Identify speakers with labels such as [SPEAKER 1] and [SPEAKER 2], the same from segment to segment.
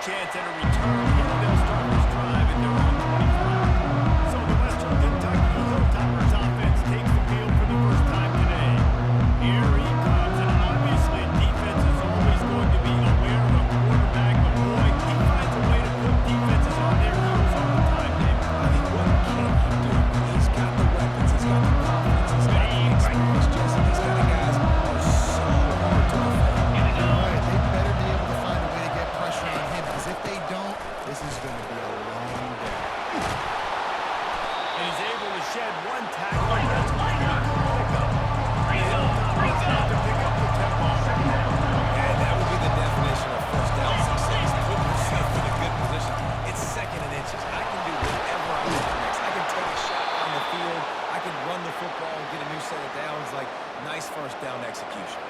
[SPEAKER 1] chance at a return. Here they'll start this drive in their own 25. So the Western Kentucky Hilltoppers offense takes the field for the first time today. Here he comes, and obviously defense is always going to be aware of a quarterback, but boy, he finds a way to put defenses on their heels all the time, Dave.
[SPEAKER 2] I mean, what can he do? He's got the weapons, he's got the confidence, he's got the experience, Jesse. These kind of guys are so hard to defend.
[SPEAKER 3] All right, they better be able to find a way to get pressure on him, because if they don't, this is going to be a long day.
[SPEAKER 1] And he's able to shed one tackle. That's a pretty good pickup. The Hilltoppers have to pick up the tempo.
[SPEAKER 2] And that would be the definition of first down success. Put yourself in a good position. It's second and inches. I can do whatever I want next. I can take a shot on the field. I can run the football and get a new set of downs. Like, nice first down execution.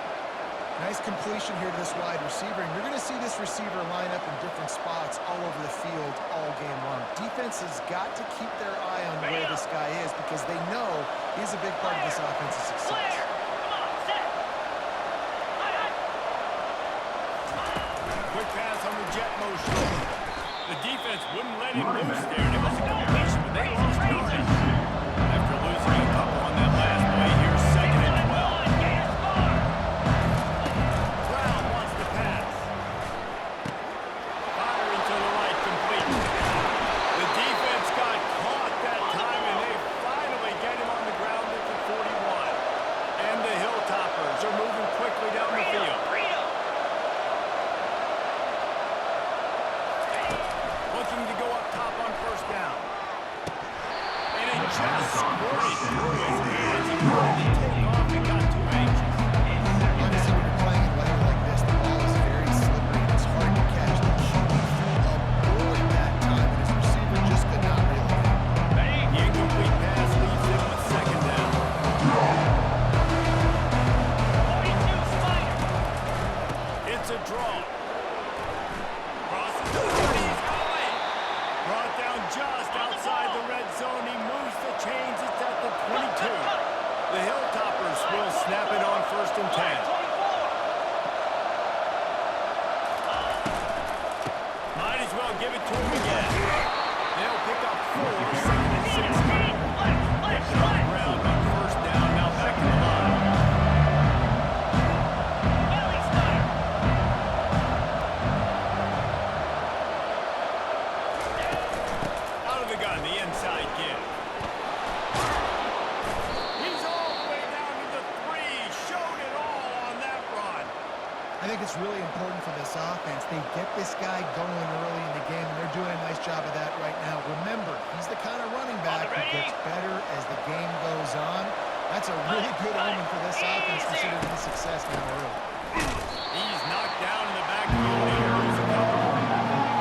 [SPEAKER 3] Nice completion here to this wide receiver, and you're going to see this receiver line up in different spots all over the field all game long. Defense has got to keep their eye on where this guy is, because they know he's a big part of this offense's success.
[SPEAKER 1] Quick pass on the jet motion. The defense wouldn't let him loose there, and it was a completion, but they lost yardage. After losing a couple on that last play, here's second and 12. Brown wants to pass. Firing to the right, complete. The defense got caught that time, and they finally get him on the ground at the 41. And the Hilltoppers are moving quickly down the field. Looking to go up top on first down. And it just squirted through his hands. He wanted to take off and got too anxious.
[SPEAKER 3] Honestly, when you're playing in weather like this, the ball is very slippery and it's hard to catch. The QB threw a board that time, and his receiver just could not reel it in.
[SPEAKER 1] The incomplete pass leaves him with second down. It's a draw. Crosses the 30, he's going. Brought down just outside the red zone. He moves the chains. It's at the 22. The Hilltoppers will snap it on first and 10. Might as well give it to him again. They'll pick up 4, second and 16. They're on the ground on first down, now back to the line. Out of the gun, the inside give. He's all the way down to the 3. Showed it all on that run.
[SPEAKER 3] I think it's really important for this offense. They get this guy going early in the game, and they're doing a nice job of that right now. Remember, he's the kind of running back who gets better as the game goes on. That's a really good omen for this offense, considering the success now early.
[SPEAKER 1] He's knocked down in the backfield. He'll lose a couple.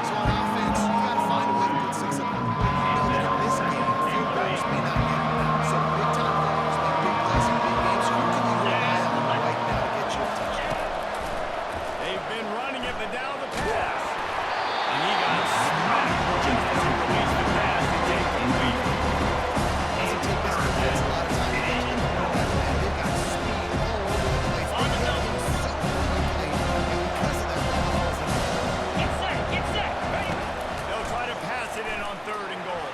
[SPEAKER 3] So on offense, you got to find a way to put 6 up on the board. You know that in this game, field goals may not get it now. So big-time players make big plays in big games. Who can you rely on right now to get you a touchdown?
[SPEAKER 1] They've been running it, but now the pass. And he got smacked just as he released the pass to take the lead.
[SPEAKER 3] Doesn't take this defense a lot of time to get to the quarterback, man. They've got speed all over the place. They hit him so quickly, and because of that, the ball falls in.
[SPEAKER 1] They'll try to pass it in on third and goal.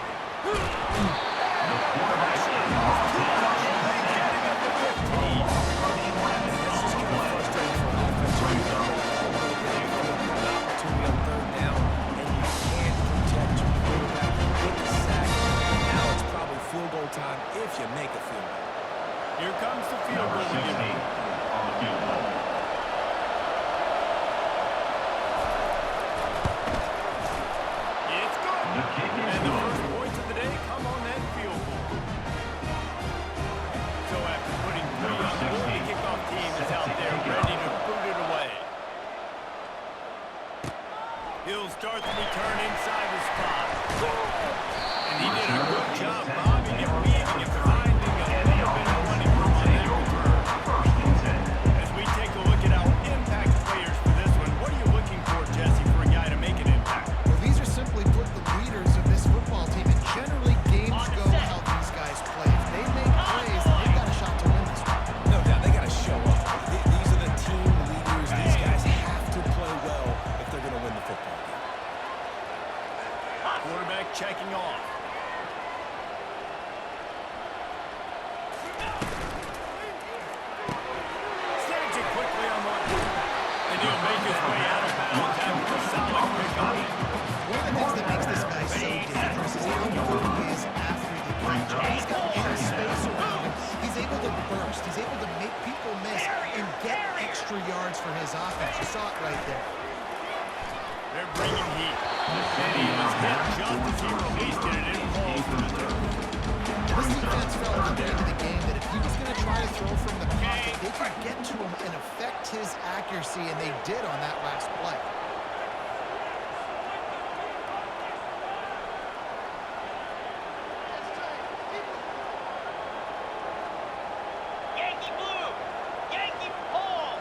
[SPEAKER 2] Time if you make a field goal.
[SPEAKER 1] Here comes the field goal unit. It's good. And the first points of the day come on that field goal. So after putting 3 on the board, the kickoff team is out there ready to boot it away. He'll start the return inside the spot. And he did a good job bobbing and weaving and finding a little bit of running room on that return. As we take a look at our impact players for this one, what are you looking for, Jesse, for a guy to make an impact?
[SPEAKER 3] Well, these are simply put the leaders of this football team, and generally games go how these guys play. If they make plays, they've got a shot to win this one.
[SPEAKER 2] No doubt, they got to show up. These are the team leaders. These guys have to play well if they're going to win the football game.
[SPEAKER 1] way out of bounds after a solid pickup.
[SPEAKER 3] One of the things that makes this guy so dangerous is how good he is after the catch. He's got any space around him. He's able to burst. He's able to make people miss and get extra yards for his offense. You saw it right there.
[SPEAKER 1] They're bringing heat. And he was hit just as he released it, and it falls to the turf.
[SPEAKER 3] This defense felt coming into the game that if he was going to try to throw from the pocket, they could get to him and affect his accuracy, and they did on that last play.
[SPEAKER 4] Yankee blue! Yankee pull!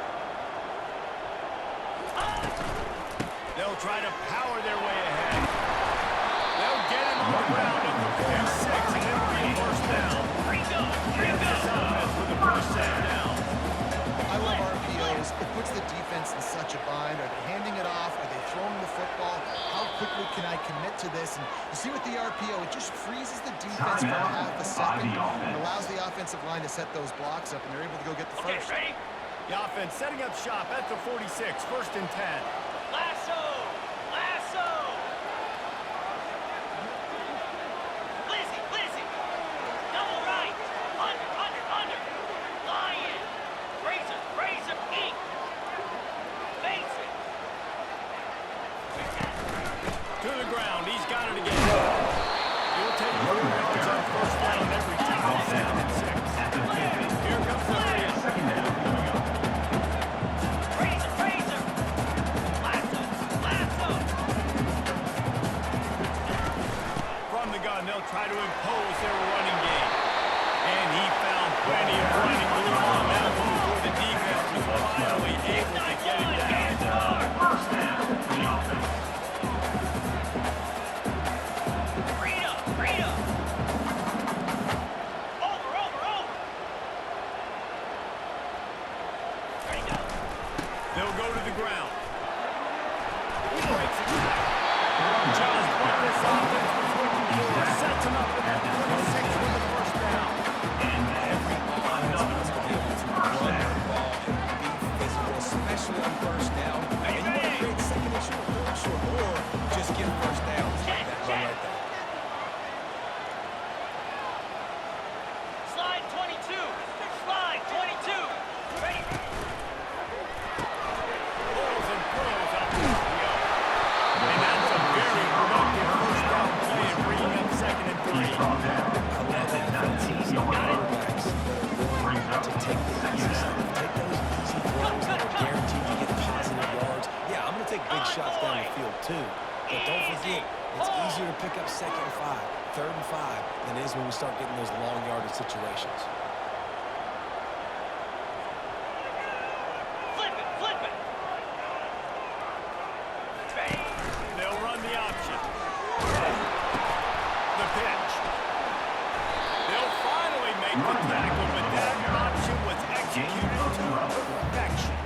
[SPEAKER 1] They'll try to power their way ahead. They'll get him on the ground at the 46, and it'll be a first down. Kansas offense with the first set down.
[SPEAKER 3] I love RPOs. It puts the defense in such a bind. Are they handing it off? Are they throwing the football? How quickly can I commit to this? And you see with the RPO, it just freezes the defense for half a second. It allows the offensive line to set those blocks up, and they're able to go get the first.
[SPEAKER 4] Ready?
[SPEAKER 1] The offense setting up shop at the 46, first and 10.
[SPEAKER 4] Lasso! Lasso! Blizzy! Double right! Under! Lion! Razor, eat! Basic!
[SPEAKER 1] To the ground, he's got it again. He'll take 4 yards on first down every time, second and 6. Here comes the Rams.
[SPEAKER 4] Razor! Lasso!
[SPEAKER 1] From the gun, they'll try to impose their running game. And he found plenty of running room on that one before the defense was finally able to get it down.
[SPEAKER 4] Rita! Over! Ready, go!
[SPEAKER 1] They'll go to the ground. He breaks it back. Just what this offense was looking for. Sets him up at that 26 with the first down.
[SPEAKER 2] Every offense wants to be able to run the ball and be physical, especially on first down. And you want to create second and short, third and short, or just get first downs like that run right there.
[SPEAKER 4] Slide 22! Ready?
[SPEAKER 1] Pulls and pulls out the RPO. And that's a very productive first down play and bringing up second and 3.
[SPEAKER 2] I love offenses and quarterbacks that are willing to take the easy stuff, take those easy throws that are guaranteed to get positive yards. Yeah, I'm going to take big shots down the field too. But don't forget, it's easier to pick up second and 5, third and 5 than it is when we start getting those long yardage situations.
[SPEAKER 4] Flip it! Ready?
[SPEAKER 1] They'll run the option. The pitch. They'll finally make the tackle, but that option was executed to perfection.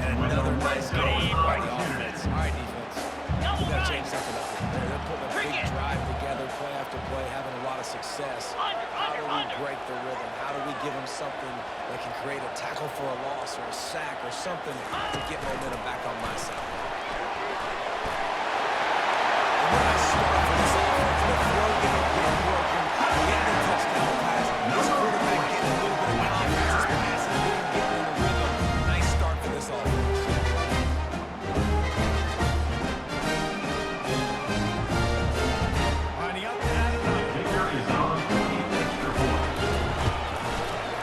[SPEAKER 2] And another nice game by the offense. All right, defense.
[SPEAKER 4] Double
[SPEAKER 2] You got to
[SPEAKER 4] right!
[SPEAKER 2] change something up here. They're putting a big drive together, play after play, having a lot of success. How do we break the rhythm? How do we give them something that can create a tackle for a loss or a sack or something to get momentum back on my side? And when I start for this offense, the throw game getting broken, getting the touchdown pass, this quarterback getting a little bit of confidence, his passing game getting in the rhythm. Nice start for this offense.
[SPEAKER 1] Lining up to add another.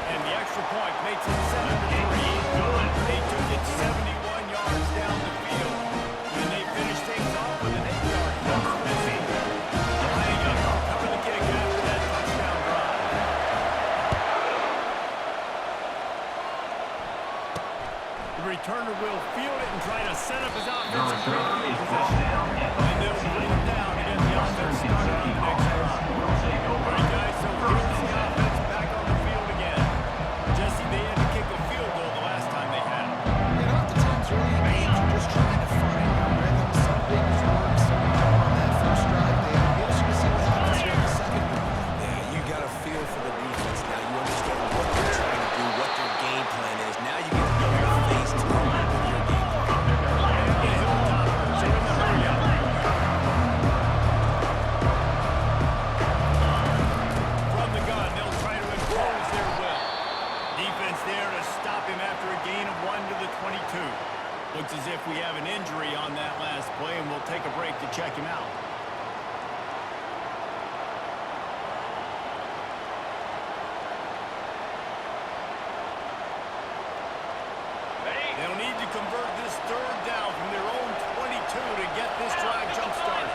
[SPEAKER 1] And the extra point makes it 7-3. They took it 71 yards down the field. And they finished things off with an 8-yard touchdown. Lining up to cover the kick after that touchdown drive. The returner will field it and try to set up his offensive field position. And they'll bring him down to get the offense started on the next drive. All right, guys, so here's the offense back on the field again. Jesse, they had to kick a field goal the last time they had it.
[SPEAKER 3] And oftentimes early in games, you're just trying to find your rhythm. Some things work, some don't on that first drive. They be interested to see what happens here in the second one.
[SPEAKER 2] Yeah, you got a feel for the defense now. You understand what they're trying to do, what their game plan is. Now you get to go face to with your game plan.
[SPEAKER 1] 22. Looks as if we have an injury on that last play, and we'll take a break to check him out. They'll need to convert this third down from their own 22 to get this drive jump-started.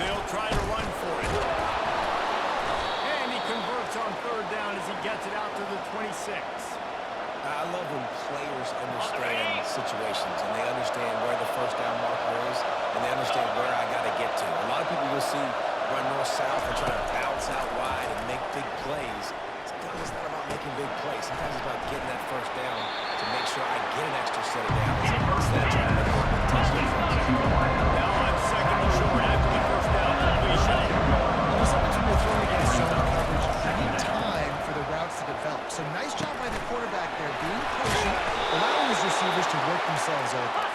[SPEAKER 1] They'll try to run for it. And he converts on third down as he gets it out to the 26.
[SPEAKER 2] I love when players understand situations and they understand where the first down marker is and they understand where I got to get to. A lot of people you'll see run north-south and try to bounce out wide and make big plays. Sometimes it's not about making big plays. Sometimes it's about getting that first down to make sure I get an extra set of downs instead of trying to make a big touchdown.
[SPEAKER 1] Now on second and short after the first down completion.
[SPEAKER 3] Sometimes when you're throwing against zone coverage, you need time for the routes to develop. So nice job by the quarterback there, being patient, allowing his receivers to work themselves open.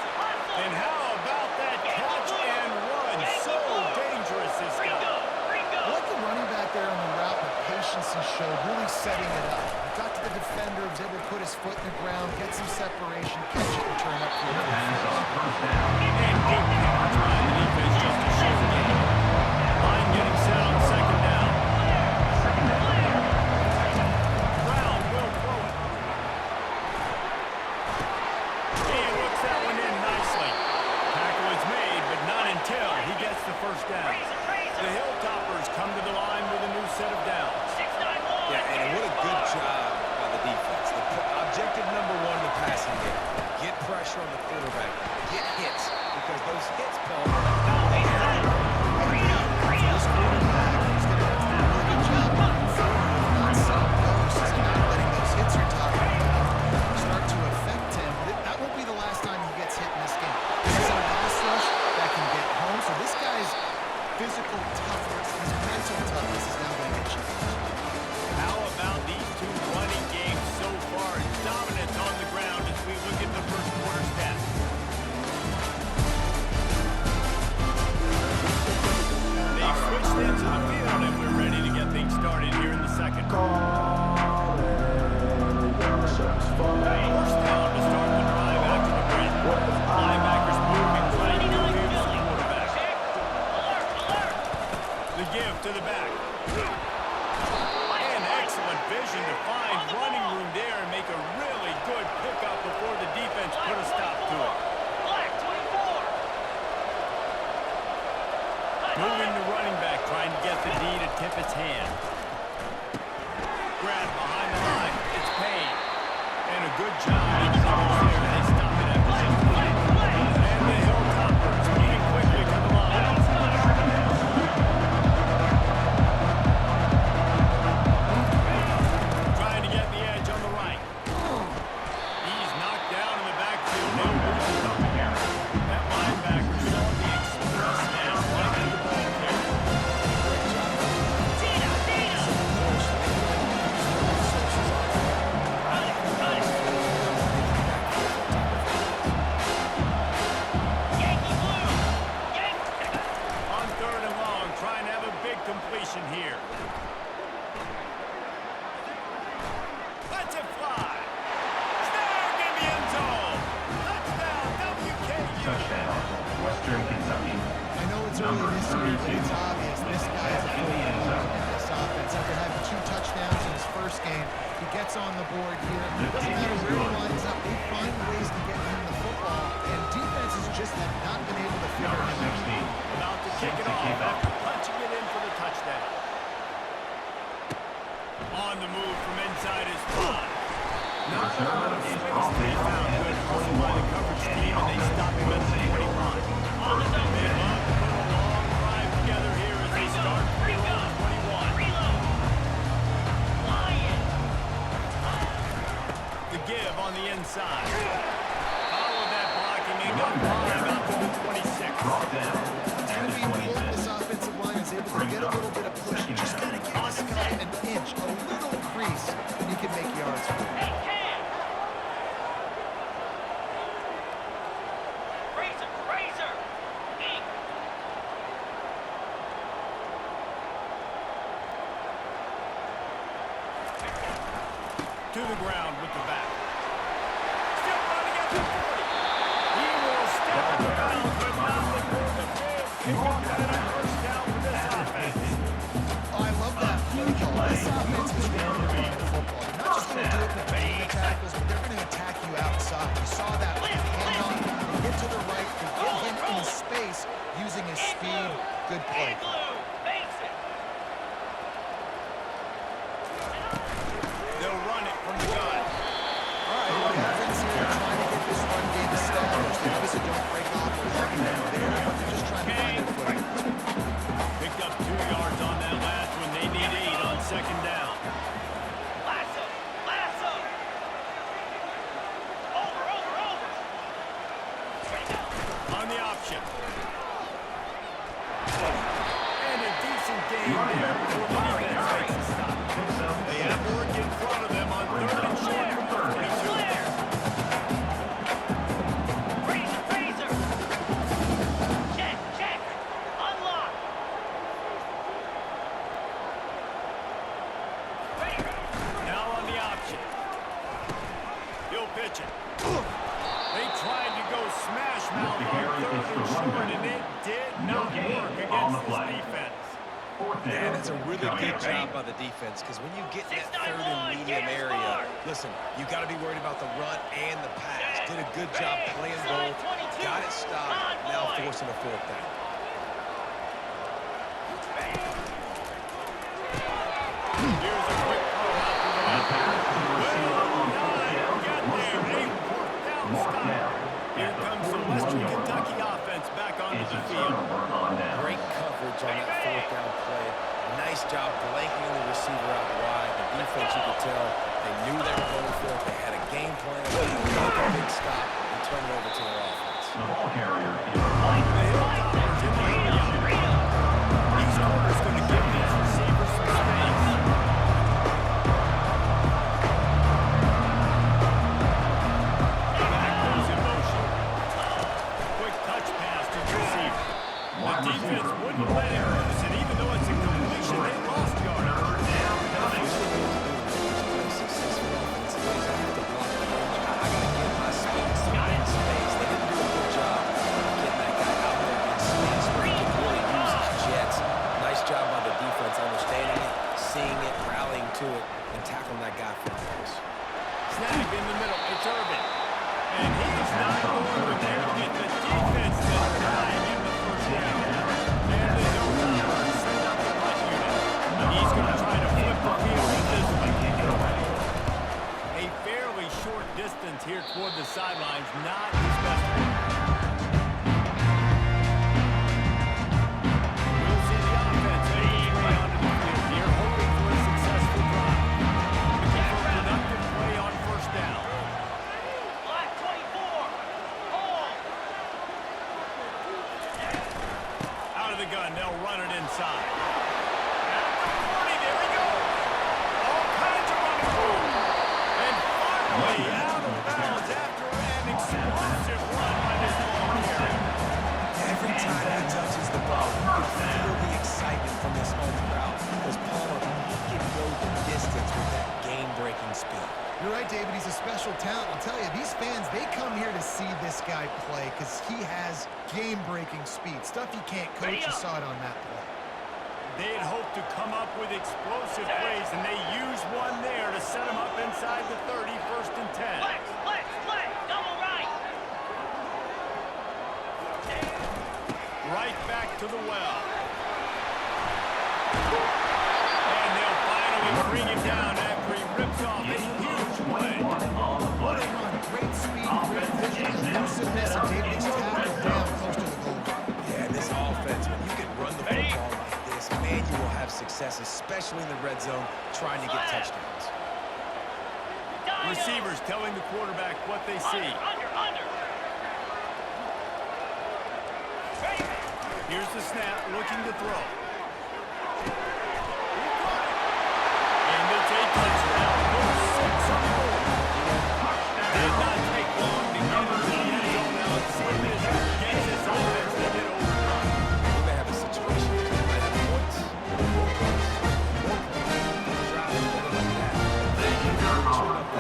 [SPEAKER 1] And how about that catch and run? So dangerous, this guy.
[SPEAKER 3] I like the running back there on the route and the patience he showed, really setting it up. He got to the defender, was able to put his foot in the ground, get some separation, catch it, and turn up for the
[SPEAKER 1] And good coverage by the defense just to show the game. Line getting set on second down. Brown will throw it. He looks that one in nicely. Tackle is made, but not until he gets the first down. The Hilltoppers come to the line with a new set of downs.
[SPEAKER 2] Yeah, and what a good job by the defense. The objective number one in the passing game, get pressure on the quarterback, get hits, because those hits, Paul,
[SPEAKER 3] This quarterback, he's going to have to do a really good job moving forward, not setting posts and not letting those hits you're talking about start to affect him. That won't be the last time he gets hit in this game. This is a pass rush that can get home, so this guy's physical toughness, his mental toughness is now going to get challenged.
[SPEAKER 1] How about these two running games so far? Dominance on the ground as we look at the first quarter stats. They've switched into the field and we're ready to get things started here in the second. First down to start the drive after the break. Linebackers moving, trying to confuse the quarterback. The give to the back. And excellent vision to find running room there and make a really good pickup before the defense put a stop to it. Moving the running back, trying to get the D to tip its hand. Grab behind the line. It's Payne. And a good job in the numbers there. They stop it after 6 plays. And the Hilltoppers moving quickly to the line. Trying to get the edge on the right. He's knocked down in the backfield. They'll lose a couple. That linebacker saw the express snap right to the ball carrier. On third and long, trying to have a big completion here. Let's it fly. Snag in the end zone. Touchdown, WKU.
[SPEAKER 5] Touchdown, Western Kentucky.
[SPEAKER 3] I know it's early this year, but it's obvious this guy is a football in this offense. After having 2 touchdowns in his first game, he gets on the board here. It doesn't matter where he lines up, they find ways to get him the football, and defenses just have not been able to figure
[SPEAKER 5] Number
[SPEAKER 3] him out.
[SPEAKER 5] 16.
[SPEAKER 1] About to kick it off after punching it in for the touchdown. On the move from inside his 5. Not a lot of space to be found. Good hustle by the coverage team, and they stop him at the 25. They love to put a long drive together here as they start from their own 21. The give on the inside. Follow that blocking and got 5 out to the 26.
[SPEAKER 5] Brought down
[SPEAKER 3] It's
[SPEAKER 5] at
[SPEAKER 3] going to
[SPEAKER 5] the
[SPEAKER 3] be important
[SPEAKER 5] 27.
[SPEAKER 3] this offensive line is able to get a little bit of push. You just got to give this guy an inch, a little crease, and he can make yards for you. To
[SPEAKER 1] to the ground with the back. Still running at the 40. He will step out of bounds, but not before the big pickup and a first down for this offense.
[SPEAKER 3] Oh, I love that play call. This offense is going to run the football. They're not just going to do it between the tackles, but they're going to attack you outside. You saw that with the handoff. They get to the right, they get him in space using his speed. Good play.
[SPEAKER 4] Big blue. Makes it.
[SPEAKER 1] They'll run it from the gun.
[SPEAKER 3] All right, well, the offense here trying to get this run game established. They obviously don't break off a lot there, but they're just trying to find their footing.
[SPEAKER 1] Picked up 2 yards on that last one. They need 8 on second down.
[SPEAKER 4] Lasso. Lasso. Over. Ready to go.
[SPEAKER 1] On the option. And a decent gain there before the defense makes a stop. They have work in front of them on 3rd and short from the 42.
[SPEAKER 4] Clear. Razor. Check. Unlock. Ready.
[SPEAKER 1] Now on the option. He'll pitch it. They tried to go smash mouth on 3rd and short, and it did not work against this defense.
[SPEAKER 2] And it's a really good job by the defense, because when you get in that 3rd and medium area, listen, you got to be worried about the run and the pass. Did a good job playing both. Got it stopped. Now forcing a 4th down.
[SPEAKER 1] Here's a quick throw out to the left. Got there. A 4th down stop. Here comes the Western Kentucky offense back onto the field.
[SPEAKER 2] Great coverage on that 4th down play. Nice job blanking the receiver out wide. The defense, you could tell, they knew they were going for it. They had a game plan. They had to make a big stop and turn it over to their offense.
[SPEAKER 5] The ball carrier is
[SPEAKER 1] The Hilltoppers in the area. These corners going to give these receivers some space. Back goes in motion. Quick touch pass to the receiver. The defense wouldn't let it loose, and even though it's a completion, they lost yardage. Nice job by the defense, understanding it, seeing it, rallying to it, and tackling that guy for the loss. Snap in the middle. It's Urban. And he's not going to get the defense that time in the first down. And the Hilltoppers send out the punt unit. He's going to try to flip the field with this one. A fairly short distance here toward the sidelines. Not his best one. We'll see the offense make its way onto the field here, hoping for a successful drive. Looking for a productive play on first down.
[SPEAKER 4] Black 24. Hold.
[SPEAKER 1] Out of the gun, they'll run it inside. At the 40, there he goes. All kinds of running room. And finally out of bounds after an explosive run by this ball carrier.
[SPEAKER 2] Every time he touches the ball, you can feel the excitement from this home crowd, because Palmer, he can go the distance with that game-breaking speed.
[SPEAKER 3] You're right, David. He's a special talent. I'll tell you, these fans, they come here to see this guy play because he has game-breaking speed. Stuff you can't coach. You saw it on that play.
[SPEAKER 1] They'd hoped to come up with explosive plays, and they used one there to set them up inside the 30, 1st and 10.
[SPEAKER 4] Flex. Double right.
[SPEAKER 1] Right back to the well. And they'll finally bring him down after he rips off a huge play.
[SPEAKER 3] What a run. Great speed, great vision, elusiveness, and David's tackled down close to the goal line.
[SPEAKER 2] Yeah, this offense, when you can run the football like this, man, you will have success, especially in the red zone, trying to get touchdowns.
[SPEAKER 1] Receivers telling the quarterback what they see.
[SPEAKER 4] Under. Ready.
[SPEAKER 1] Here's the snap, looking to throw. And it's a touchdown. Goes 6 on the board. Did not take long to get into the end zone. Now let's see if this gets this offense to get overrun.
[SPEAKER 2] We may have a situation where we might have points, more points, drives better like that.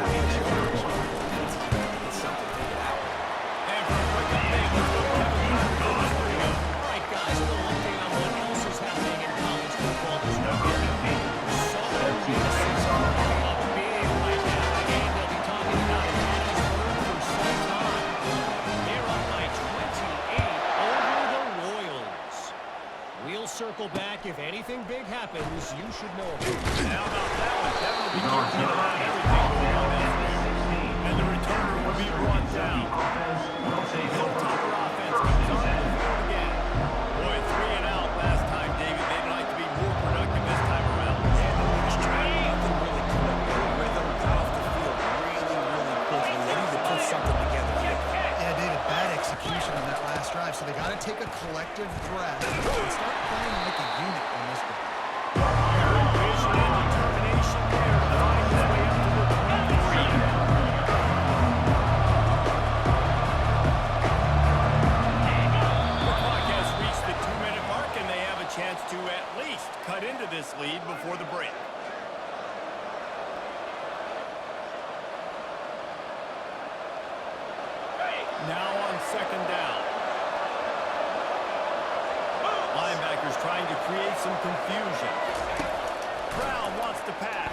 [SPEAKER 6] quarterback, if anything big happens, you should know.
[SPEAKER 1] Now about that one, Kevin will be keeping an eye on everything going on out there. And the returner will be brought down. Hilltopper offense comes on the field again. Boy, 3 and out last time, David. They'd like to be more productive this time around.
[SPEAKER 2] And the next drive, nothing really clicked. Their rhythm got off the field really quickly. They need to put something together here.
[SPEAKER 3] Yeah, David, bad execution on that last drive, so they got to take a collective breath and start playing like a unit on this one.
[SPEAKER 1] Vision and determination there to find his way up to the 23. The clock has reached the 2-minute mark, and they have a chance to at least cut into this lead before the break. Now on 2nd down. Linebackers trying to create some confusion. Brown wants to pass.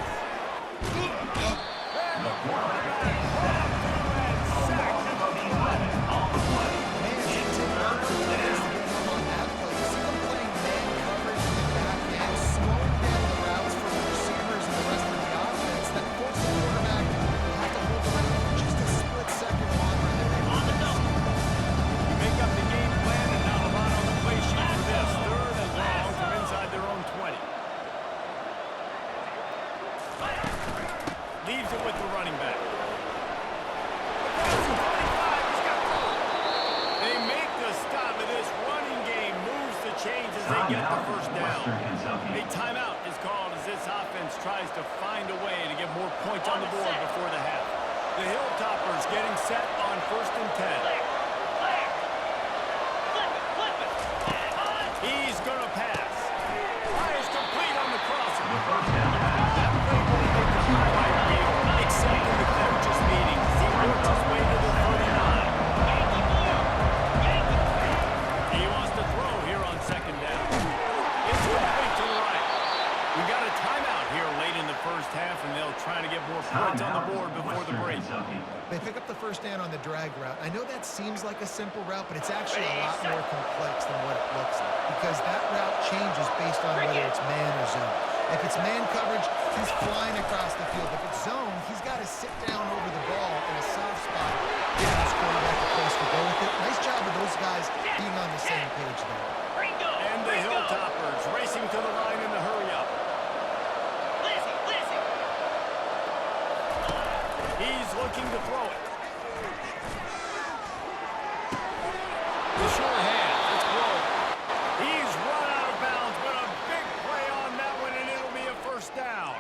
[SPEAKER 1] And the quarterback and sacked at the 11.
[SPEAKER 3] Man, it didn't take long for the players to get home on that play. You see them playing man coverage in the back end, slowing down the routes for the receivers and the rest of the offense. That forced the quarterback to have to hold around for just a split second longer than they wanted to see.
[SPEAKER 1] You make up the game plan, and not a lot on the play sheet for this. 3rd and long from inside their own 20. Leaves it with the running back. Across the 25, he's got room. They make the stop, and this running game moves the chains as they get the first down. A timeout is called as this offense tries to find a way to get more points on the board before the half. The Hilltoppers getting set on 1st and 10.
[SPEAKER 4] Clear. Flip it.
[SPEAKER 1] He's going to pass. Fires complete on the crosser. Except in the coaches' meeting, he worked his way to the 39. He wants to throw here on 2nd down. It's complete to the right. We got a timeout here late in the first half, and they'll try to get more points on the board before the break.
[SPEAKER 3] They pick up the first down on the drag route. I know that seems like a simple route, but it's actually a lot more complex than what it looks like because that route changes based on whether it's man or zone. If it's man coverage, he's flying across the field. If it's zone, he's got to sit down over the ball in a soft spot, give his quarterback a place to go with it. Nice job of those guys being on the same page there.
[SPEAKER 1] And the Hilltoppers racing to the line in the hurry up. He's looking to throw it. The short hand. It's rolled. He's run out of bounds, but a big play on that one, and it'll be a first down.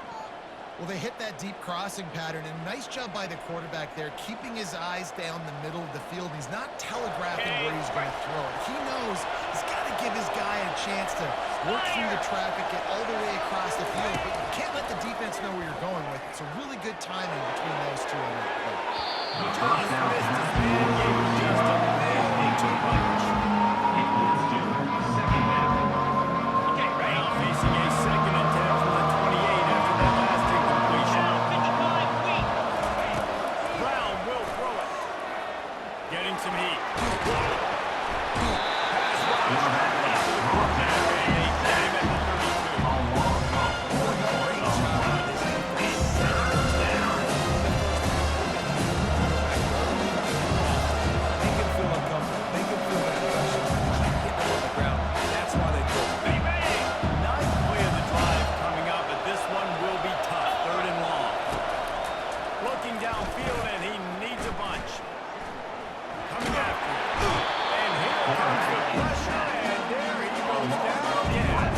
[SPEAKER 3] Well, they hit that deep crossing pattern, and nice job by the quarterback there, keeping his eyes down the middle of the field. He's not telegraphing where he's going to throw it. He knows he's got to give his guy a chance to work through the traffic, get all the way across the field, but you can't let the defense know where you're going with it. So really good timing between those two on that play.
[SPEAKER 1] Just missed his man, gave him just a little too much. Now facing a 2nd and 10 from the 28 after that last incompletion. Brown will throw it. Getting some heat. Pass rush. And they get him at the 32.
[SPEAKER 2] Make him feel uncomfortable. Make him feel that pressure. Get him on the ground. That's why they go.
[SPEAKER 1] Ninth play of the drive coming up, but this one will be tough. 3rd and long. Looking downfield, and he needs a bunch. Coming after him. And here comes the pressure, and there he goes down again.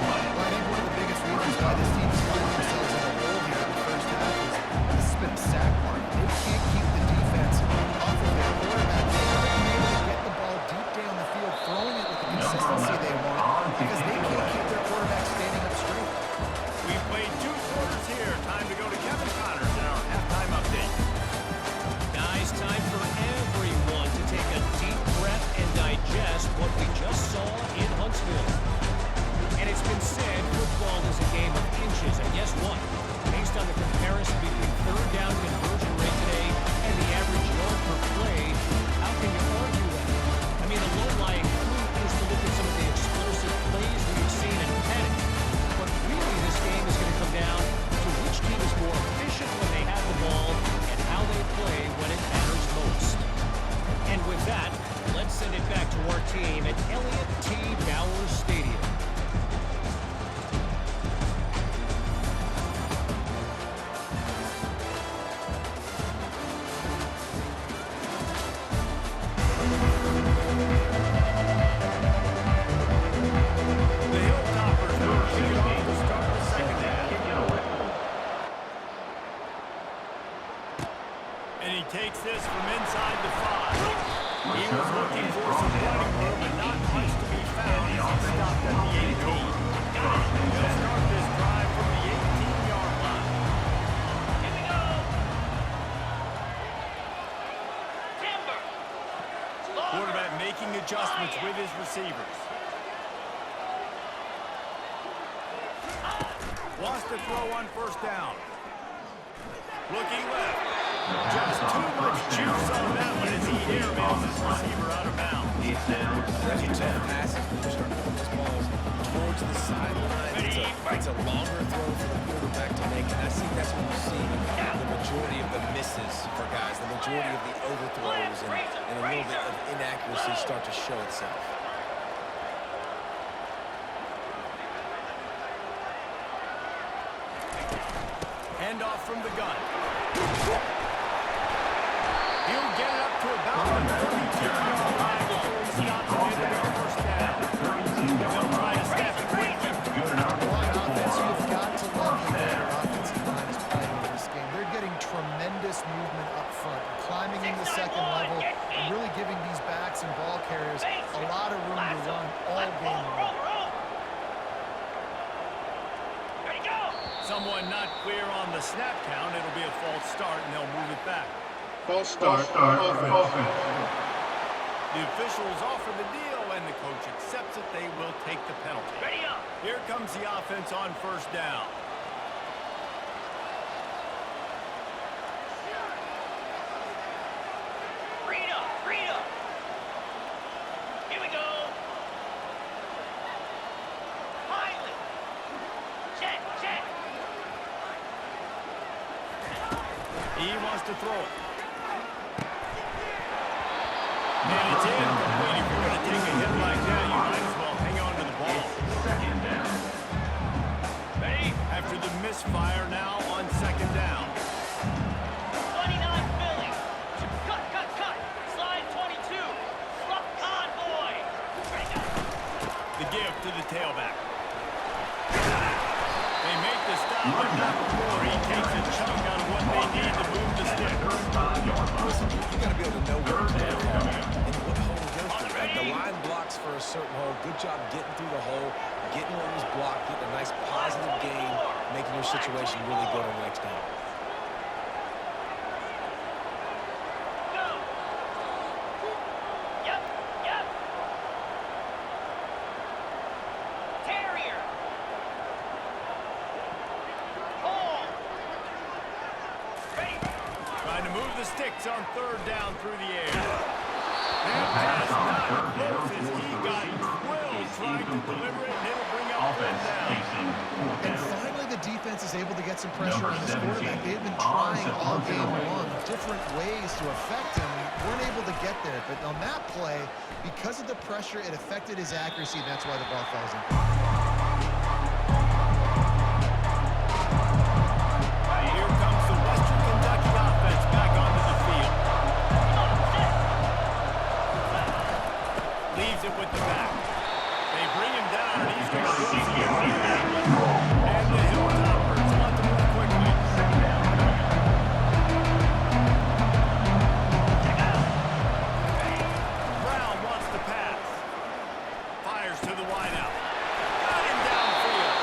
[SPEAKER 3] Well, I think one of the biggest reasons why this team is finding themselves in a hole here in the first half is this has been a sack market. They can't keep the defense off of their quarterback. They haven't been able to get the ball deep down the field, throwing it with the consistency they want because they can't keep their quarterback standing up straight.
[SPEAKER 1] We've played 2 quarters here. Time to go to Kevin Connors in our halftime update.
[SPEAKER 6] Guys, time for everyone to take a
[SPEAKER 1] And he takes this from inside the 5. He was looking for some running room, but not much to be found as he stopped at the 18. They'll start this drive from the 18-yard line.
[SPEAKER 4] Here we go. Timber.
[SPEAKER 1] Quarterback making adjustments with his receivers. Wants to throw on first down. Looking left. Just too much juice on that one as he airmails his receiver out of bounds.
[SPEAKER 2] That's a tough pass. You're starting to put this ball towards the sideline. It's a longer throw for the quarterback to make, and I think that's when you see the majority of the misses for guys, the majority of the overthrows and a little bit of inaccuracy start to show itself.
[SPEAKER 1] Handoff from the gun. He'll get it up to about the 32-yard line before he stops and into the first down. They'll try to snap it quickly.
[SPEAKER 3] Offense, you've got to love the way their offensive line is playing in this game. They're getting tremendous movement up front, climbing in the second level, and really giving these backs and ball carriers a lot of room to run all game long.
[SPEAKER 1] Someone not clear on the snap count. It'll be a false start, and they'll move it back.
[SPEAKER 5] False start, offense.
[SPEAKER 1] The officials offer the deal, and the coach accepts it. They will take the penalty.
[SPEAKER 4] Ready up.
[SPEAKER 1] Here comes the offense on first down.
[SPEAKER 4] Read up. Read up. Here we go. Pilot. Check. Check.
[SPEAKER 1] He wants to throw it. And it's incomplete. If you're going to take a hit like that, you might as well hang on to the ball.
[SPEAKER 5] Second down.
[SPEAKER 4] Ready?
[SPEAKER 1] After the misfire, now on second down.
[SPEAKER 4] 29 Philly. Cut. Slide 22. Slump convoy. Ready go.
[SPEAKER 1] The give to the tailback. They make the stop, but not before he takes a chunk out of what they need to move the stick.
[SPEAKER 2] Listen, you got to be able to know what to do and what hole to go through. Like the line blocks for a certain hole. Good job getting through the hole, getting what was blocked, getting a nice positive gain, making your situation really good on the next down.
[SPEAKER 4] Go. Yep. Terrier. Hole. Ready.
[SPEAKER 1] Trying to move the sticks on third down through the air. And pass not close as he got drilled trying to deliver it, and it'll bring up third
[SPEAKER 5] Offense
[SPEAKER 1] down.
[SPEAKER 5] facing fourth
[SPEAKER 3] And
[SPEAKER 5] down.
[SPEAKER 3] finally, the defense is able to get some pressure on this
[SPEAKER 5] Number
[SPEAKER 3] quarterback.
[SPEAKER 5] 17,
[SPEAKER 3] They've been trying all
[SPEAKER 5] offensive
[SPEAKER 3] game
[SPEAKER 5] penalty.
[SPEAKER 3] long, different ways to affect him. Weren't able to get there, but on that play, because of the pressure, it affected his accuracy, and that's why the ball falls in.
[SPEAKER 1] Here comes the Western Kentucky offense back onto the field. Leaves it with the back. They bring him down, and he's going to lose it. And the Hilltoppers want to move quickly. Brown wants to pass. Fires to the wideout. Got him downfield.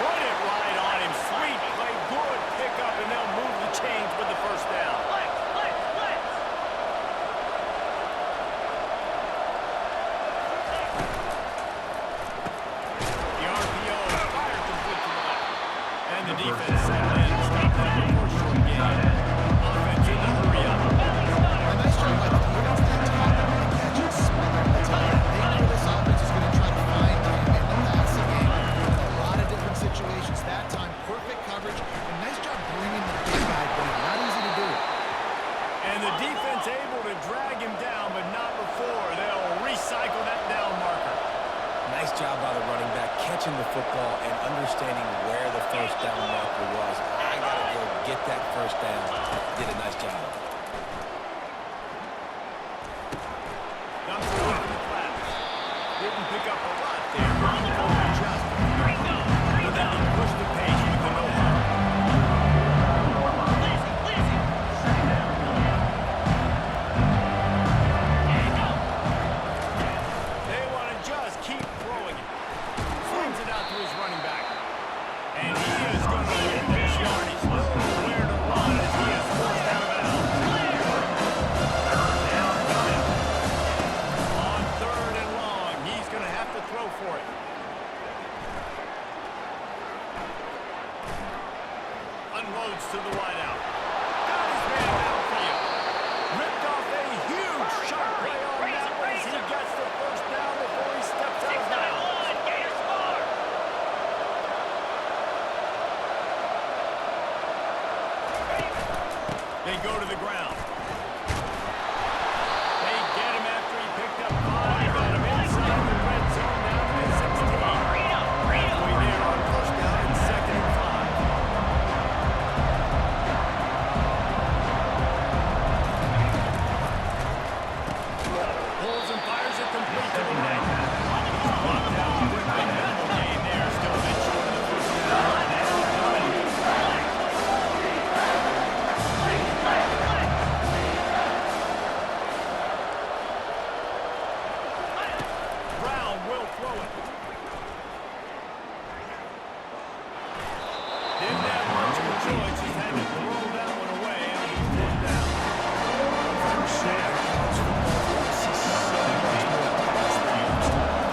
[SPEAKER 1] Put it right on him. Sweet play. Good pickup, and they'll move the chains with the first down.
[SPEAKER 4] Flex.
[SPEAKER 1] The RPO is fired complete to the left. And the defense settled in to stop that before short game. Offense in the hurry up.
[SPEAKER 3] A nice job by the defense. They taught him to catch and smother the time. They know this offense is going to try to find him in the passing game. A lot of different situations. That time, perfect coverage. And nice job bringing the big guy down. Not easy to do.
[SPEAKER 1] And the defense able to drag him down, but not before. They'll recycle that down marker.
[SPEAKER 2] Nice job by the running back, catching the football and understanding where the first down marker was. I got to go get that first down. Did a nice job.
[SPEAKER 1] Dumps it off in the flats. Didn't pick up a lot there, but he will adjust. But then he pushed the pace with the no-huddle.
[SPEAKER 4] Listen.
[SPEAKER 1] go to the ground. They get him after he picked up 5. Got him inside the red zone down to the 16. Halfway there on first down and 2nd and 5. Pulls and fires it complete to the right. He's blocked out quickly. Minimal gain there. Still a bit short of the first down. Brown will throw it. Didn't have much of a choice. Just had to throw that one away and it'll be 4th down.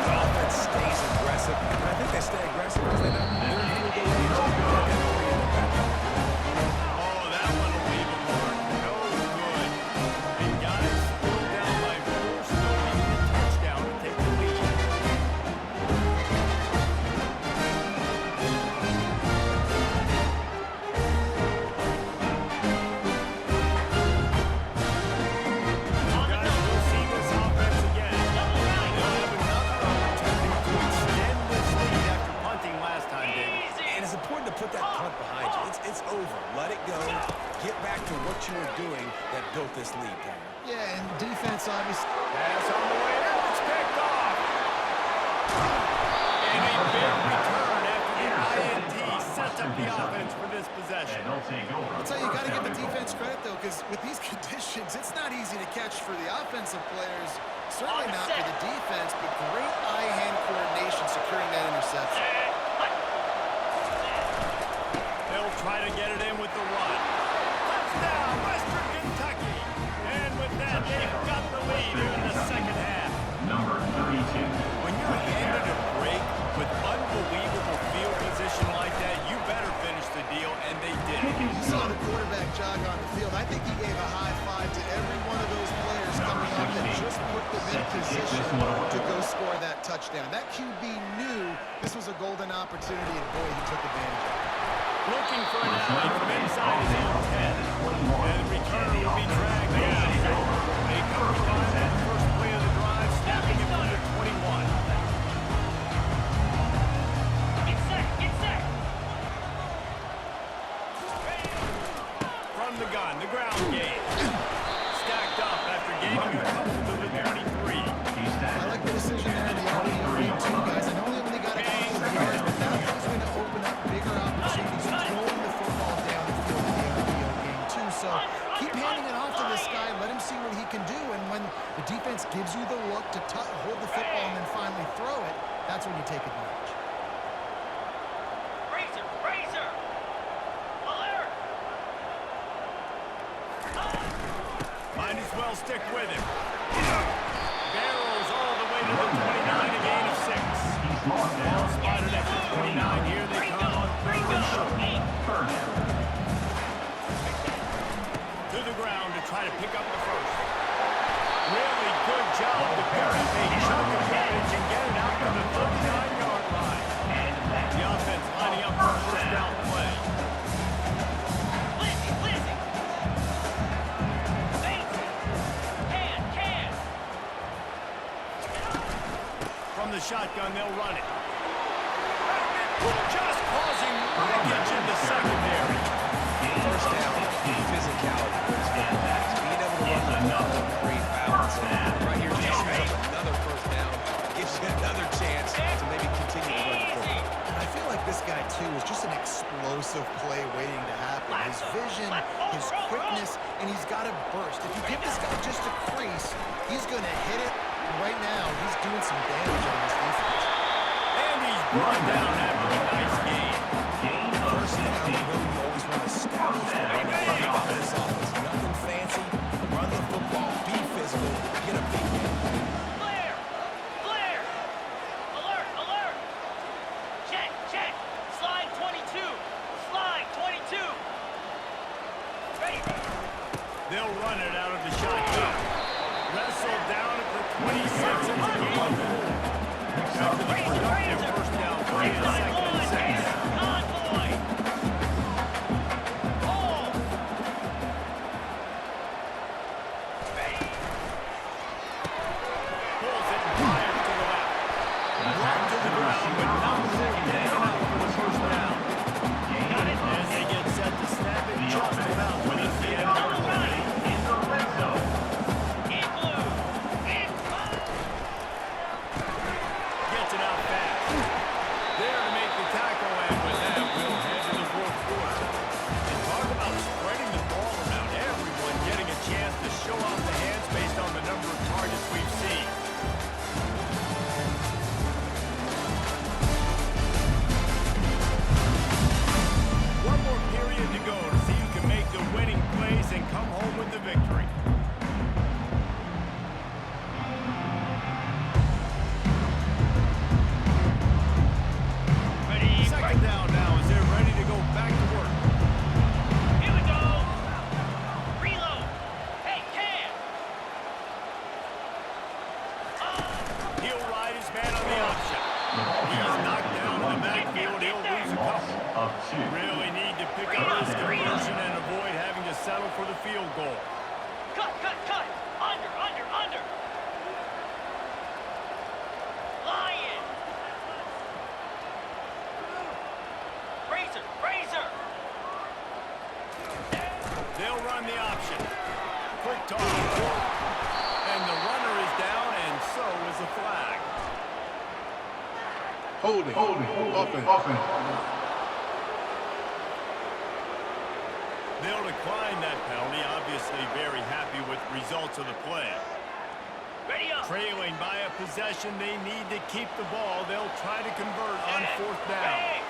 [SPEAKER 2] The offense stays aggressive, and I think they stay aggressive because they know they're in field goal range. They've got 3 in the back.
[SPEAKER 1] Oh, that one will leave him mark. No good. And guys, still down by 4, still needing a touchdown to take the lead. Guys, we'll see this offense again. They'll have another opportunity to extend this lead after punting last time, David.
[SPEAKER 2] And it's important to put that punt behind you. It's over. Let it go. Get back to what you were doing that built this lead, Tanner.
[SPEAKER 3] Yeah, and defense obviously.
[SPEAKER 1] Pass on the way out. It's picked off. And a big return after the INT sets up the offense for this possession.
[SPEAKER 5] And they'll take over.
[SPEAKER 3] I'll tell you, you got to give the defense credit, though, because with these conditions, it's not easy to catch for the offensive players. Certainly not for the defense, but great eye-hand coordination securing that interception.
[SPEAKER 1] They'll try to get it in with the run. Touchdown, Western Kentucky. And with that, they've got the lead here in the second half.
[SPEAKER 5] Number 32.
[SPEAKER 1] When you're handed a break with unbelievable field position like that, you better finish the deal, and they did.
[SPEAKER 3] You saw the quarterback jog on the field. I think he gave a high five to every one of those players coming up and just put them in position to go score that touchdown. That QB knew this was a golden opportunity, and boy, he took advantage of it.
[SPEAKER 1] Looking for an alley from inside his own 10. And the returner will be dragged down. They cover 5 on the first play of the drive, snapping it from the 21.
[SPEAKER 4] Get set, get set.
[SPEAKER 1] From the gun, the ground game. Stacked up after gaining a couple to the 23.
[SPEAKER 3] I like the decision there in the RPO game, too, guys. I know he only got a couple of yards, but now he's going to open up bigger opportunities throwing the football down the field in the RPO game, too. So keep handing it off to this guy. Let him see what he can do. And when the defense gives you the look to hold the football and then finally throw it, that's when you take advantage.
[SPEAKER 4] Razor, razor. Alert.
[SPEAKER 1] Might as well stick with him. Barrels all the way to the 29, a gain of 6. Ball spotted at the 29. Here they come on 3rd and short. To the ground to try to pick up the first. Really good job to pick up a chunk of yardage and get it out to the 39-yard line. The offense lining up for a first down play.
[SPEAKER 4] Blizzy, blizzy. Fancy. Can.
[SPEAKER 1] From the shotgun, they'll run it. Just causing wreckage in the secondary.
[SPEAKER 2] First down, physicality. Being able to run the football, great balance. Right here, just uses up another first down. Gives you another chance to maybe continue to run the football.
[SPEAKER 3] And I feel like this guy, too, is just an explosive play waiting to happen. His vision, his quickness, and he's got a burst. If you give this guy just a crease, he's going to hit it. And right now, he's doing some damage on this defense.
[SPEAKER 1] And he's brought down after a nice game.
[SPEAKER 2] First down, you always want to establish the running game of this offense. Nothing fancy. Run the football, be physical, get a big game.
[SPEAKER 4] Flare. Flare. Alert, alert. Check, check. Slide 22. Slide 22. Ready.
[SPEAKER 1] They'll run it out of the shotgun. Wrestled down at the 26 into gain of 4. After the productive first down play in 2nd and 6.
[SPEAKER 4] Convoy. Oh.
[SPEAKER 1] goal.
[SPEAKER 4] Cut, cut, cut. Under, under, under. Lion. Razor, razor.
[SPEAKER 1] They'll run the option. Quick toss. And the runner is down, and so is the flag.
[SPEAKER 5] Holding. Offense.
[SPEAKER 1] They'll decline that penalty, obviously very happy with results of the play.
[SPEAKER 4] Ready up.
[SPEAKER 1] Trailing by a possession, they need to keep the ball. They'll try to convert on fourth down.
[SPEAKER 4] Hey.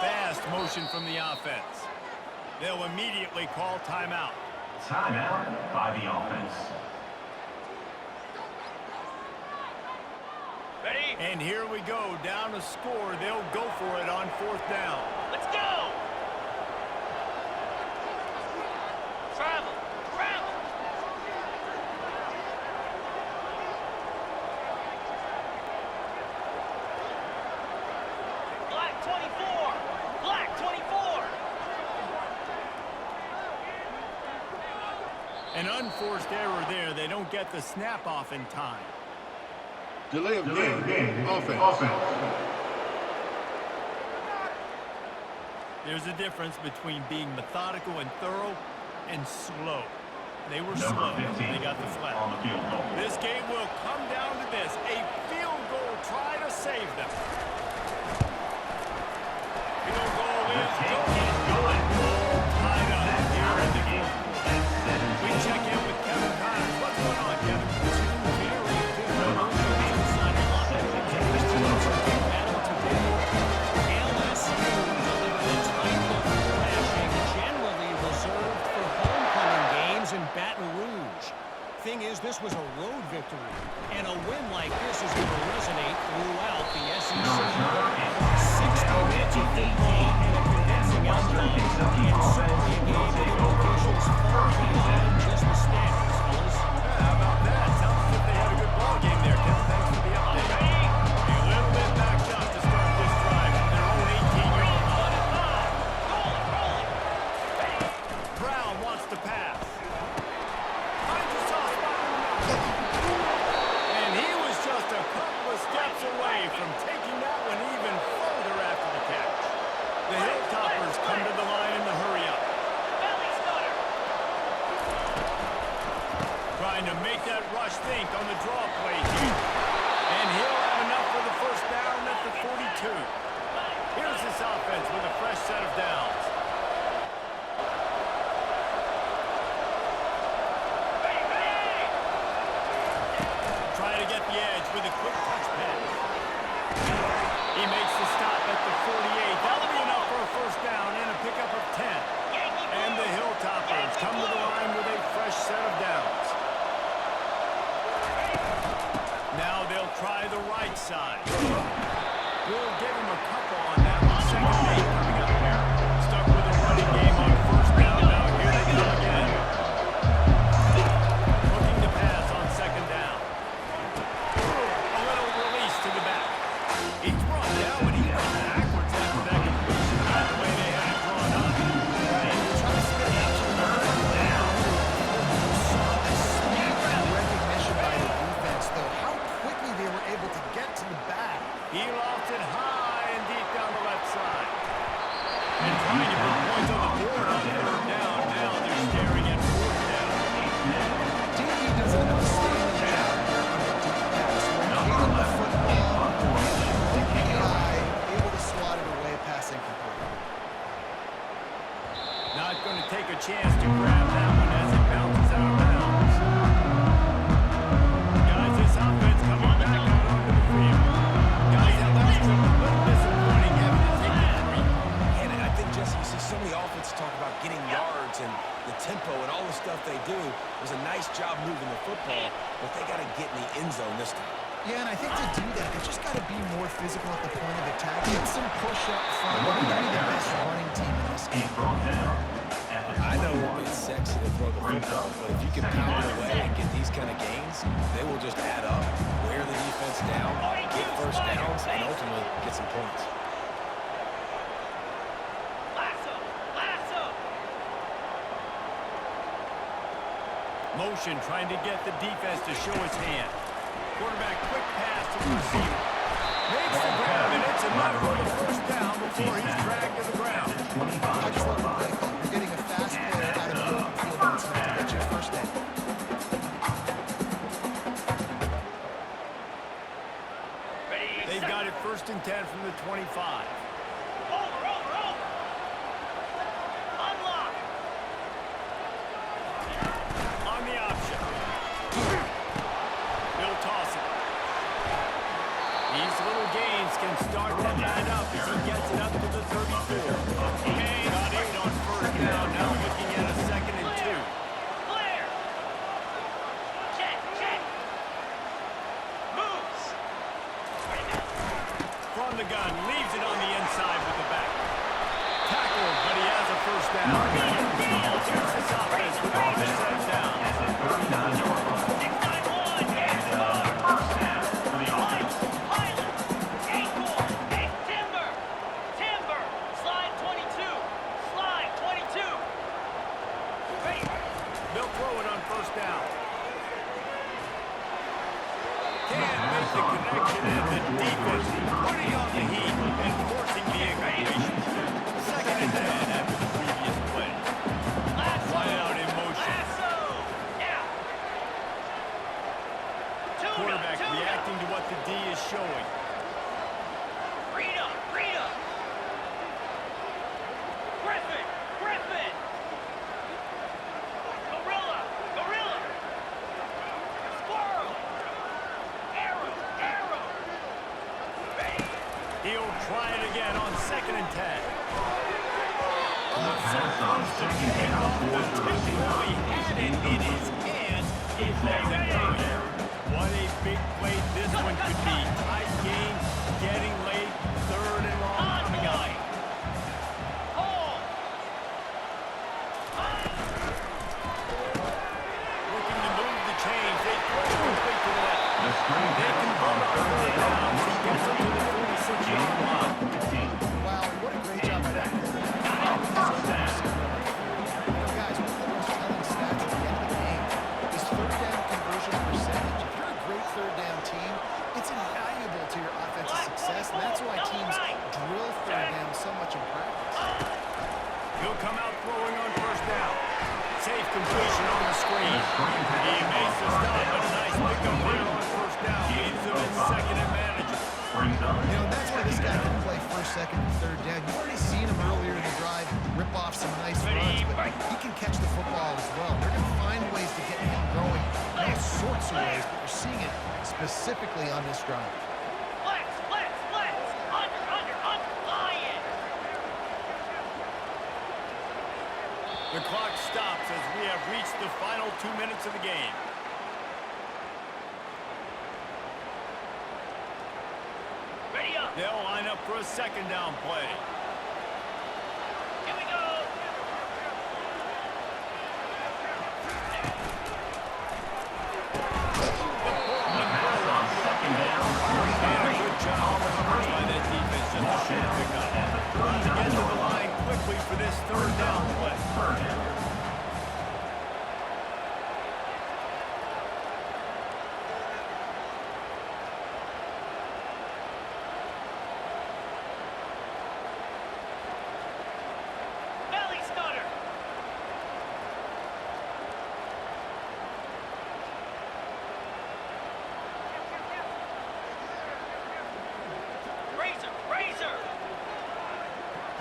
[SPEAKER 1] Fast motion from the offense. They'll immediately call timeout.
[SPEAKER 7] Timeout by the offense.
[SPEAKER 4] Ready?
[SPEAKER 1] And here we go, down a score. They'll go for it on fourth down.
[SPEAKER 4] Let's go. Travel, travel. Black 24. Black 24.
[SPEAKER 1] An unforced error there. They don't get the snap off in time.
[SPEAKER 5] Delay of game. Offense.
[SPEAKER 1] There's a difference between being methodical and thorough and slow. They were
[SPEAKER 7] Number
[SPEAKER 1] slow.
[SPEAKER 7] 15
[SPEAKER 1] They got the flag.
[SPEAKER 7] on the field goal.
[SPEAKER 1] This game will come down to this. A field goal try to save them. Field goal
[SPEAKER 7] The
[SPEAKER 1] is
[SPEAKER 7] kick
[SPEAKER 1] good.
[SPEAKER 7] is good.
[SPEAKER 1] Tied up
[SPEAKER 7] That's
[SPEAKER 1] here
[SPEAKER 7] out
[SPEAKER 1] in
[SPEAKER 7] of
[SPEAKER 1] the
[SPEAKER 7] the
[SPEAKER 1] game.
[SPEAKER 7] game.
[SPEAKER 1] We check in with Kevin Connors. What's going on, Kevin?
[SPEAKER 7] Number 15 set to kick this one away.
[SPEAKER 6] LSU delivered a type of thrashing generally reserved for homecoming games in Baton Rouge. Thing is, this was a road victory, and a win like this is going to resonate throughout the SEC.
[SPEAKER 7] Number 60
[SPEAKER 6] minutes of football and a convincing outcome, and certainly a game with implications far beyond just the standings, fellas.
[SPEAKER 1] How about that? Sounds as if they had a good ball game there, Kevin. Thanks for the update. A little bit backed up to start this drive from their own 18-yard line. Brown wants to pass. Finds a soft spot in the middle. And he was just a couple of steps away from taking that one even further after the catch. The Hilltoppers come to the line in the hurry-up.
[SPEAKER 4] Belly stutter.
[SPEAKER 1] Trying to make that rush think on the draw play here. And he'll have enough for the first down at the 42. Here's this offense with a fresh set of downs.
[SPEAKER 4] Ready, ready.
[SPEAKER 1] Trying to get the edge with a quick touch pass. He makes the stop at the 48. That'll be enough for a first down and a pickup of 10.
[SPEAKER 4] Yankee
[SPEAKER 1] And the
[SPEAKER 4] Blue.
[SPEAKER 1] Hilltoppers come to the line with a fresh set of downs. Now they'll try the right side. We'll give him a couple on that one. Second and 8 coming up here. Stuck with a running game on first down. Now here they go again. Looking to pass on second down. A little release to the back. He's brought down, but he went backwards after that completion. Not the way they had it drawn up.
[SPEAKER 3] Recognition by the defense, though. How quickly they were able to get to the back.
[SPEAKER 1] He lost it high and deep down the left side. And trying to put points on the board on third down. Now they're staring at fourth down.
[SPEAKER 3] DB does an outstanding job here on the deep pass, locating the football. AI able to swat it away, pass incomplete.
[SPEAKER 1] Not going to take a chance to grab that one as it bounces out of bounds. Guys, this offense coming back out onto the field. Guys, that last one a little disappointing having to take the three.
[SPEAKER 2] And I think, Jesse, you see so many offenses talk about getting yards and the tempo and all the stuff they do. It was a nice job moving the football, but they got to get in the end zone this time.
[SPEAKER 3] Yeah, and I think to do that, they just got to be more physical at the point of attack. Get some push up front. They're going to be the best running team in this game.
[SPEAKER 7] He's brought down at the
[SPEAKER 2] I know it's sexy to throw the football, but if you can pound it away and get these kind of gains, they will just add up, wear the defense down, get first downs, and ultimately get some points.
[SPEAKER 4] Lasso! Lasso!
[SPEAKER 1] Motion trying to get the defense to show his hand. Quarterback quick pass to the receiver. Makes the grab, and it's enough for the first down before he's dragged to the ground.
[SPEAKER 3] I just love the play call. You're getting a fast player out of the open field when it's enough to get you a first down.
[SPEAKER 4] Ready,
[SPEAKER 1] They've
[SPEAKER 4] set.
[SPEAKER 1] got it 1st and 10 from the 25.
[SPEAKER 4] Over. Unlock.
[SPEAKER 1] On the option. He'll toss it. These little gains can start to add up as he gets it up to the 34. Okay, got 8 on 1st down. Now looking at a 2nd and 2.
[SPEAKER 4] Clear. Check. Moves.
[SPEAKER 1] From the gun, leaves it on the inside with the back. Tackled, but he has a 1st down. Here's his offense with all the set down.
[SPEAKER 7] 39-yard line.
[SPEAKER 4] 691. Yes.
[SPEAKER 7] First down for the offense.
[SPEAKER 4] Pilot. Acorn. Hey, Timber. Slide 22. Slide 22. Ready.
[SPEAKER 1] They'll throw it on 1st down. Can't make the connection, and the defense putting on the heat and forcing the incompletion. 2nd and 10 after the previous play.
[SPEAKER 4] Lasso.
[SPEAKER 1] Fly out in motion.
[SPEAKER 4] Lasso. Now.
[SPEAKER 1] Quarterback
[SPEAKER 4] Tuna.
[SPEAKER 1] reacting to what the D is showing.
[SPEAKER 4] Rita. Griffin. Gorilla. Squirrel. Arrow. Ready.
[SPEAKER 1] He'll try it again on 2nd and 10.
[SPEAKER 7] Pass on 2nd down for the receiver.
[SPEAKER 1] He had it in his hands. It wasn't going. What a big play this one could be. Tight game, getting late, 3rd and long coming up.
[SPEAKER 4] Hold.
[SPEAKER 1] Looking to move the chains. They throw it complete to the left.
[SPEAKER 7] The screen
[SPEAKER 1] They
[SPEAKER 7] pass
[SPEAKER 1] convert
[SPEAKER 7] on
[SPEAKER 1] on
[SPEAKER 7] 3rd
[SPEAKER 1] 3rd
[SPEAKER 7] down.
[SPEAKER 1] down. He gets it to the 46-yard line.
[SPEAKER 3] Wow, what a great job by that quarterback. Guys, one of the most telling stats at the end of the game is 3rd down conversion percentage. If you're a great 3rd down team, it's invaluable to your offensive success, and that's why teams drill 3rd down so much in practice.
[SPEAKER 1] He'll come out throwing on 1st down. Safe completion on the screen. He makes the stop, but a nice pickup there on 1st down. Leaves him in 2nd and manageable.
[SPEAKER 3] You know, that's why this guy can play 1st, 2nd, and 3rd down. You've already seen him earlier in the drive rip off some nice runs, but he can catch the football as well. They're going to find ways to get him going in all sorts of ways, but you're seeing it specifically on this drive.
[SPEAKER 4] Flex. Under. Lion.
[SPEAKER 1] The clock stops as we have reached the final 2 minutes of the game.
[SPEAKER 4] Ready up.
[SPEAKER 1] They'll line up for a 2nd down play.
[SPEAKER 4] Here we go.
[SPEAKER 7] Pass on 2nd down.
[SPEAKER 1] And a good job coverage by that defense. Just a short pickup. To get to the line quickly for this 3rd down play.
[SPEAKER 7] 3rd down.
[SPEAKER 4] Belly stutter. Razor.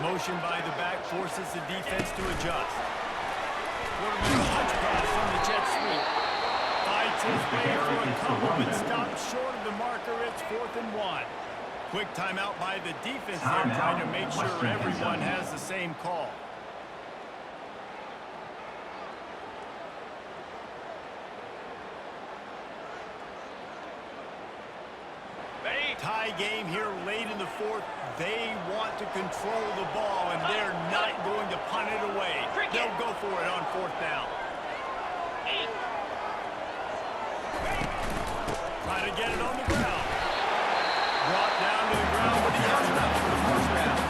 [SPEAKER 1] Motion by the back forces the defense to adjust. Quarterback touch pass on the jet sweep. Fights his way for a couple, but stops short of the marker. It's 4th and 1. Quick timeout by the defense there, trying to make sure everyone has the same call.
[SPEAKER 4] Ready?
[SPEAKER 1] Tie game here late in the fourth. They want to control the ball, and they're not going to punt it away. They'll go for it on fourth down. Try to get it on the ground. Brought down to the ground, but he has enough for the first down.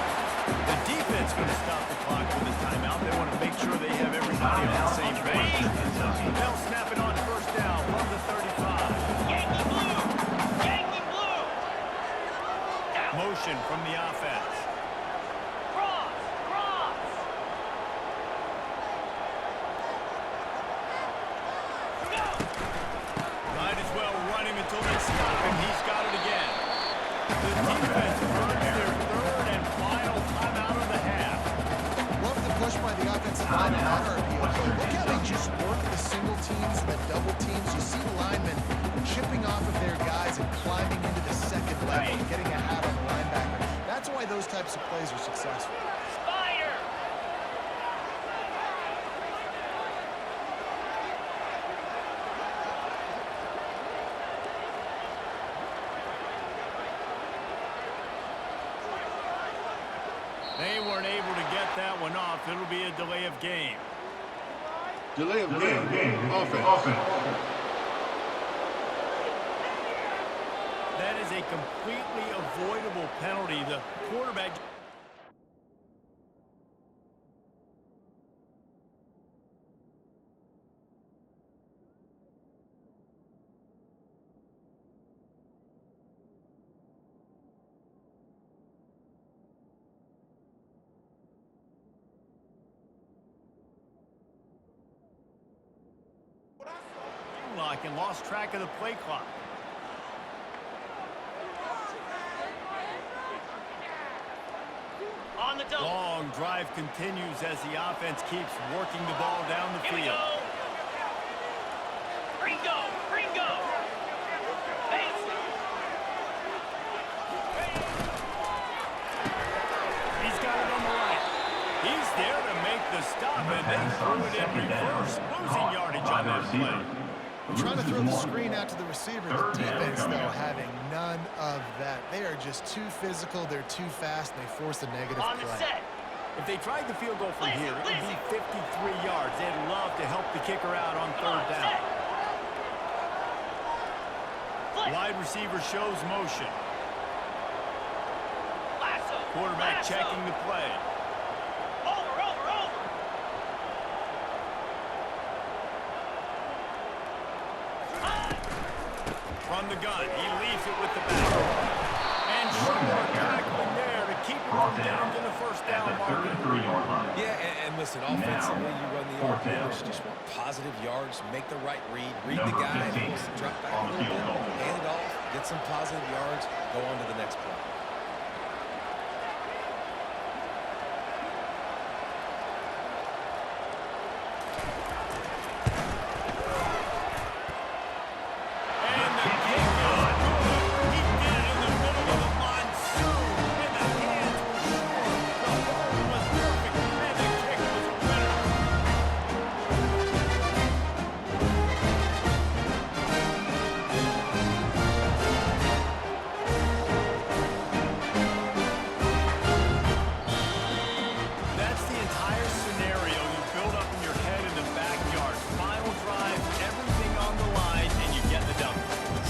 [SPEAKER 1] The defense going to stop the clock with a timeout. They want to make sure they have everybody on the same page. They'll snap it on first down from the 35.
[SPEAKER 4] Yankee blue! Yankee blue!
[SPEAKER 1] Motion from the offense.
[SPEAKER 4] Cross! Cross! Go!
[SPEAKER 1] Might as well run him until they stop him. He's got it again. The defense earns their third and final timeout of the half.
[SPEAKER 3] Love the push by the offensive line on that RPO. Look how they just work the single teams and the double teams. You see the linemen chipping off of their guys and climbing into the second level and getting a hat on the linebacker. That's why those types of plays are successful.
[SPEAKER 4] Spider!
[SPEAKER 1] They weren't able to get that one off. It'll be a delay of game.
[SPEAKER 5] Delay of game. Offense.
[SPEAKER 1] That is a completely avoidable penalty. The quarterback... and lost track of the play clock.
[SPEAKER 4] On the double.
[SPEAKER 1] Long drive continues as the offense keeps working the ball down the
[SPEAKER 4] Here we
[SPEAKER 1] field.
[SPEAKER 4] go. Ringo! Ringo! Benson!
[SPEAKER 1] He's got it on the right. He's there to make the stop and then throw it in reverse. Losing yardage on that play.
[SPEAKER 3] Trying to throw the screen out to the receiver. The defense, though, having none of that. They are just too physical. They're too fast. And they force a negative
[SPEAKER 4] On the
[SPEAKER 3] play.
[SPEAKER 4] set.
[SPEAKER 1] If they tried the field goal from here, it would be 53 yards. They'd love to help the kicker out on third down. Wide receiver shows motion.
[SPEAKER 4] Lasso.
[SPEAKER 1] Quarterback
[SPEAKER 4] Lasso.
[SPEAKER 1] checking the play.
[SPEAKER 4] Over, over, over.
[SPEAKER 1] From the gun, he leaves it with the back. And short tackling there to keep it from down to the first down marker.
[SPEAKER 7] 33-yard line.
[SPEAKER 2] Yeah, and listen, offensively, you run the RPOs, you just want positive yards, make the right read the guy, and he wants to drop back a little bit, hand it off, get some positive yards, go on to the next play.
[SPEAKER 1] And the kick is good. He did it in the middle of the monsoon, and the hands were short. The hold was perfect, and the kick was a winner. That's the entire scenario you build up in your head in the backyard. Final drive, everything on the line, and you get the dunk.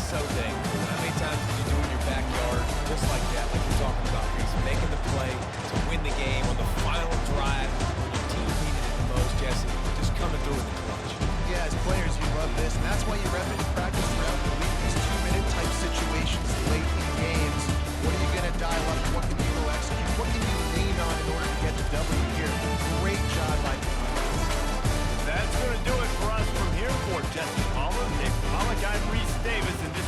[SPEAKER 2] So dang cool. How many times did you do in your backyard just like that, like you're talking about, Reese, making the play to win the game on the final drive when your team needed it the most, Jesse, just coming through in the clutch.
[SPEAKER 3] Yeah, as players, you love this. And that's why you rep it in practice throughout the